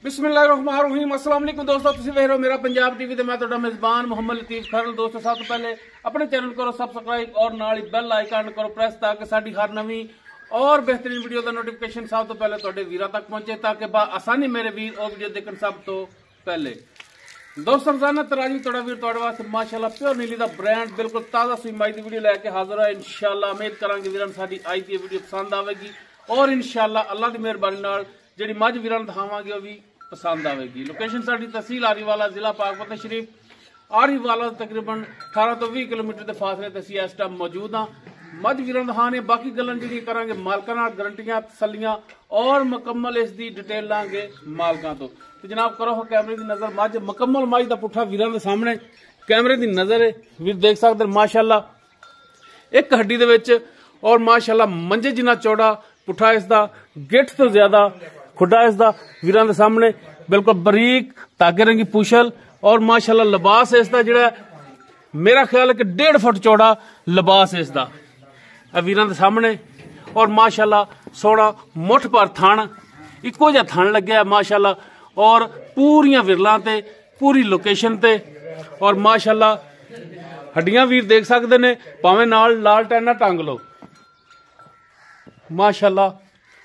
बिस्मिल्लाहिर्रहमानिर्रहीम अस्सलाम वालेकुम दोस्तों, तुसीं वेख रहे हो मेरा पंजाब टीवी ते मैं तुहाडा मेज़बान मोहम्मद लतीफ खरल। दोस्तों सब तो पहले अपने चैनल करो सब्सक्राइब और नाल ही बेल आइकन करो प्रेस ताकि साडी हर नवीं और बेहतरीन वीडियो का नोटिफिकेशन सब तो पहले तुहाडे वीरां तक पहुंचे, ताकि आसानी मेरे वीर और वीडियो देखण सब तो पहले। दोस्तों रोजाना तराजी तुहाडा वीर तुहाडे वास्ते माशाअल्लाह प्योर नीली दा ब्रांड बिल्कुल ताज़ा सुई दी वीडियो लैके हाजिर है। इंशाअल्लाह उम्मीद करांगे वीरां साडी आज दी वीडियो पसंद आवेगी और इंशाअल्लाह अल्लाह दी मेहरबानी नाल जिहड़ी मझ वीरां दिखावांगे वो भी पसंद आएगी। लोकेशन साडी तहसील आरीवाला, जिला पाकपत शरीफ। आरीवाला तकरीबन 18 तो 20 किलोमीटर के फासले ते इस टाइम मौजूद हाँ। मझ वीरां दिखाने बाकी गल्लां जिहड़ियां करांगे मालकां नाल, गारंटियां तसल्लियां और मुकम्मल इसकी डिटेल लांगे मालकां तो जनाब करो कैमरे की नजर मझ मुकम्मल मझ का पुट्ठा वीरां दे सामने कैमरे की नजर है। वीर देख सकते माशाअल्लाह एक हड्डी दे विच और माशाअल्लाह मंजे जिन्ना चौड़ा पुट्ठा इसदा, गिठ तो ज्यादा खुडा इसदा वीरां दे सामने बिल्कुल बरीक धागे रंगी पूछल और माशाअल्लाह लिबास इसदा जिहड़ा मेरा ख्याल है कि 1.5 फुट चौड़ा लिबास इसदा वीरां दे सामने। और माशाअल्लाह सोहना मुठ पर थण इको जिहा थण लग्या माशाअल्लाह और पूरियां विरलां ते पूरी लोकेशन ते और माशाअल्लाह हड्डियां वीर देख सकते ने, भावें नाल लाल टैना टंग लो। माशाअल्लाह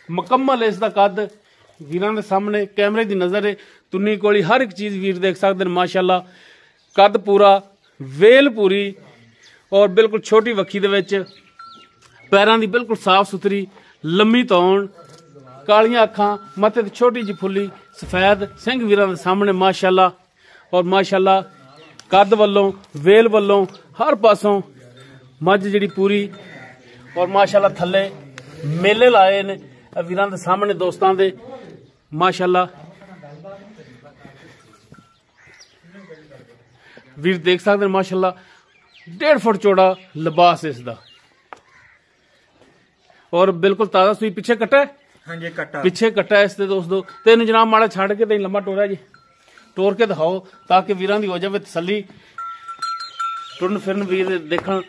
मुकम्मल इसदा कद वीरां दे सामने कैमरे की नजर है। तुन्नी कोली हर एक चीज वीर देख सकते हैं माशाअल्लाह। कद पूरा, वेल पूरी और बिल्कुल छोटी वक्खी दे विच, पैरां दी बिल्कुल साफ सुथरी लम्मी तौण, कालियां अखां, मथे ते छोटी जी फुल्ली सफेद सिंह वीरां दे सामने माशाअल्लाह। और माशाअल्लाह कद वल्लों वेल वल्लों हर पासों मझ जिहड़ी पूरी और माशाअल्लाह थल्ले मेले लाए ने वीरां दे सामने दोस्तां दे माशाअल्लाह। वीर देख सकते हैं माशाअल्लाह 1.5 फुट चौड़ा लिबास इसदा और बिल्कुल ताजा सुई पीछे कट्टा है। हाँ जी कट्टा पीछे कट्टा है इसते दोस्तों। तेन जनाब माड़ा छड़ के तेन लंबा टोरा जी टोर के दिखाओ ताकि वीरां दी हो जाए तसल्ली। टुरन फिरन वीर देखण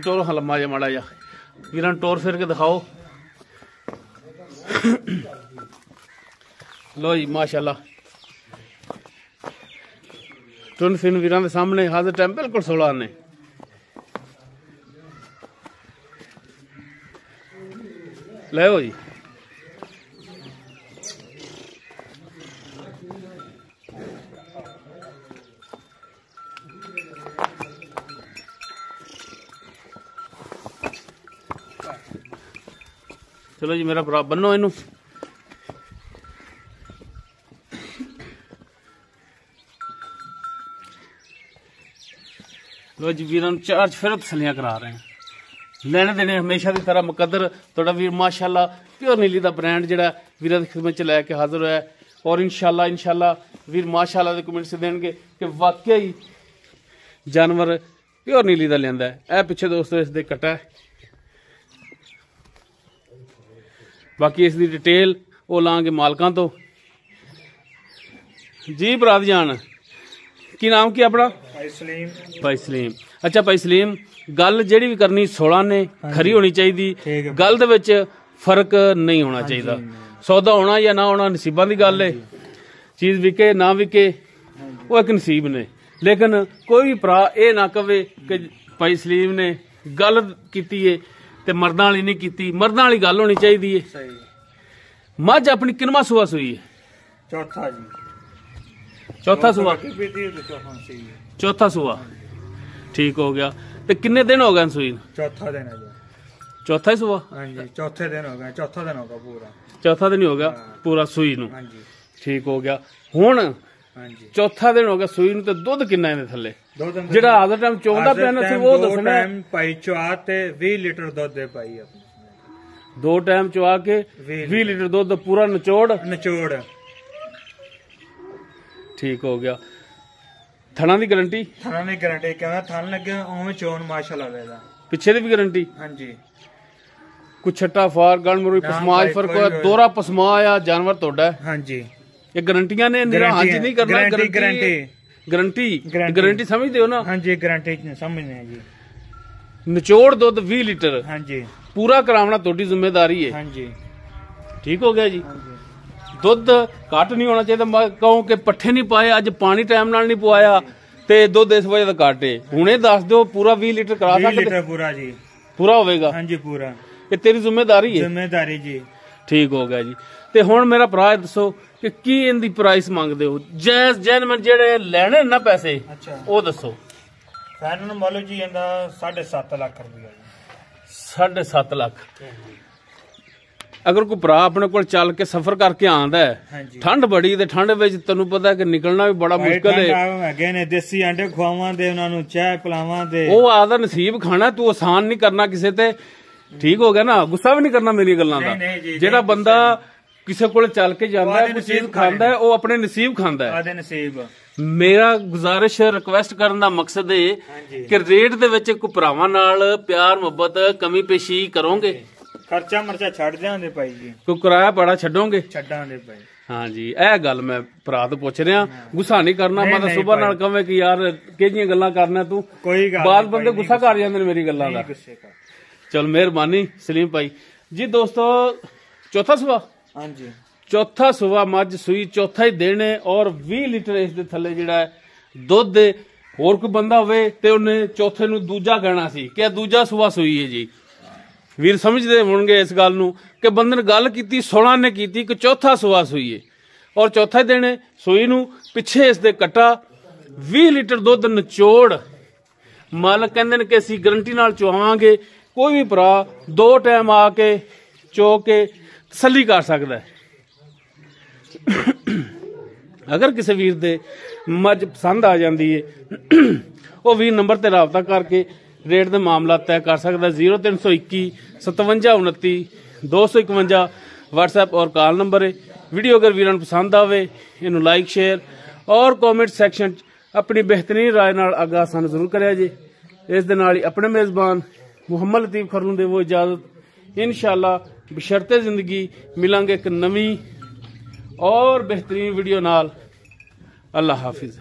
टोर लम्मा जा माड़ा जा वीरां टोर फिर के दिखाओ। लो जी माशाअल्लाह टुन फिन वीरां दे सामने हाजिर टाइम बिल्कुल 16 ने। ले जी चलो जी मेरा भरा बनो इनू। लो जी वीरां चार्ज फिर तसलियां करा रहे हैं। लेने देने हमेशा की तरह मुकद्दर तुहाडा वीर माशाअल्लाह प्योर नीली दा ब्रांड जिहड़ा वीरां दी खिदमत च लैके हाजिर होया और इंशाअल्लाह वीर माशाअल्लाह दे कमेंट्स देणगे कि वाकई जानवर प्योर नीली दा लियांदा है। ए पिछे दोस्तों इस दे कट्टा है। बाकी इसकी डिटेल वो लांगे मालकां तो। जी बराद जान की नाम की अपना? भाई सलीम। अच्छा भाई सलीम, गल जिहड़ी भी करनी 16 ने खरी होनी चाहिए। गल दे विच फर्क नहीं होना चाहिए। सौदा होना या ना होना नसीबां दी गल है। चीज विके ना विके वो एक नसीब ने। लेकिन कोई भी भरा ये ना कहे कि भाई सलीम ने गल कीती है ते मर्दां वाली नहीं कीती। मर्दां वाली गल होनी चाहिए है। मझ अपनी किनवा सुआ सुई है? चौथा जी। चौथा सुआ? चौथा सुआ ठीक हो गया। तो किन्ने दिन हो गए सुई? चौथा दिन है जी। चौथा ही सुआ? हाँ जी चौथे दिन हो गया। चौथा दिन होगा पूरा। चौथा दिन ही हो गया पूरा सुई नूं। हाँ जी ठीक हो गया। हुण हाँ जी चौथा दिन हो गया सुई नूं ते दुध किन्ना इहदे थल्ले जेड़ा आधा टाइम चोंदा पिया सी वो दसना। टाइम पाई चुआ ते 20 लीटर दुध दे पाई अपनी। 2 टाइम चुआ के 20 लीटर दुध पूरा निचोड़ ठीक हो गया। थणा दी गारंटी? थणा दी गारंटी कहंदा थण लगे उवें चोन माशाअल्लाह वेदा। पिछे दी भी गारंटी? हाँ जी। कुछ छट्टा फार गण मुरी पसमाज फर्क होया दोरा पसमा आया जानवर तोड़ा? हाँ जी। ये गारंटियां ने हाँ जी नहीं करना। गारंटी समझते हो ना? हाँ जी गारंटी समझने जी। निचोड़ दुध 20 लीटर। हाँ जी। पूरा करावना तुहाडी जिम्मेदारी है। हाँ जी ठीक हो गया जी। दुध घट नहीं होना चाहिए। मैं कहूँ कि पट्ठे नहीं पाए, अज पानी टाइम नाल नहीं पवाया ते दुध इस वजह का घट है। हुणे दस दो पूरा 20 लीटर करा 20 सकते? लीटर पूरा जी, पूरा होवेगा? हाँ जी पूरा। ये तेरी जिम्मेदारी है? जिम्मेदारी जी। ठीक हो गया जी। ते हुण मेरा भरा दसो कि की इनदी प्राइस मंगदे हो? जायज जैनमन जेड़े लेने ना पैसे अच्छा वो दसो। फाइनल मोल जी इंदा 7.5 लाख रुपया जी। 7.5 लाख। अगर कोई भरा अपने को चल के सफर करके आंदा हाँ है, जी। ठंड बड़ी ते ठंड विच तैनूं पता है कि निकलना भी बड़ा मुश्किल है। अगे ने देसी अंडे खवावां दे, उन्हां नूं चाय पिलावां दे, वो आदा नसीब खाना, तू आसान नहीं करना किसे ते। ठीक हो गया ना? गुस्सा भी नहीं करना मेरी गल्लां दा। नहीं जी, जेड़ा बंदा किसे कोल चल के जांदा है, कोई चीज खांदा है, वो अपने नसीब खांदा है। आदे नसीब। मेरा गुजारिश रिक्वेस्ट करन दा मकसद है जी। कि रेट दे विच कोई भरावां नाल प्यार मुहब्बत कमी पेशी करोगे? खर्चा मरचा छड़ जांदे भाई जी, कोई किराया भाड़ा छड्डोगे? छड्डां दे भाई। हाँ जी, यह गल मैं भरा तो पुछ रहा। गुस्सा नहीं करना। मैं नहीं सुबह भाई। नाल कवे कि यार किहड़ियां गल्लां करना तू, कोई गल बाद नहीं बंदे भाई, गुस्सा कर जांदे ने मेरी गल्लां दा। गुस्से का। चल मेहरबानी सलीम भाई जी। दोस्तों चौथा सुबह, हाँ जी चौथा सुबह मज सूई, चौथा ही दिन है और 20 लीटर इस दे थल्ले जिहड़ा है दुध है। होर कोई बंदा होवे ते उन्हें चौथे नूं दूजा कहना सी कि दूजा सुबह सूई है जी। वीर समझदे होणगे इस गल नूं कि बंदे ने गल कीती, 16 ने कीती कि चौथा सुबह सूई है और चौथा ही दिन है सूई नूं। पिछे इस दे कट्टा 20 लीटर दुध निचोड़ मालक कहंदे ने कि असीं गारंटी नाल चुआवांगे। कोई भी भरा 2 टाइम आके चो के तसल्ली कर सकदा है। अगर किसी वीर दे मज पसंद आ जाती है वो वीर नंबर ते राबता करके रेट दे मामला तय कर सकता। 0321 57 29 251 व्हाट्सएप और कॉल नंबर है। वीडियो अगर वीरां नूं पसंद आवे इनू लाइक शेयर और कॉमेंट सैक्शन अपनी बेहतरीन राय नाल आगाह सानू जरूर करिया जे। इस दे नाल ही अपने मेजबान मुहम्मद लतीफ खरलू दे वो इजाजत। इंशाअल्लाह बशर्ते जिंदगी मिलांगे एक नवी और बेहतरीन वीडियो नाल। अल्लाह हाफिज।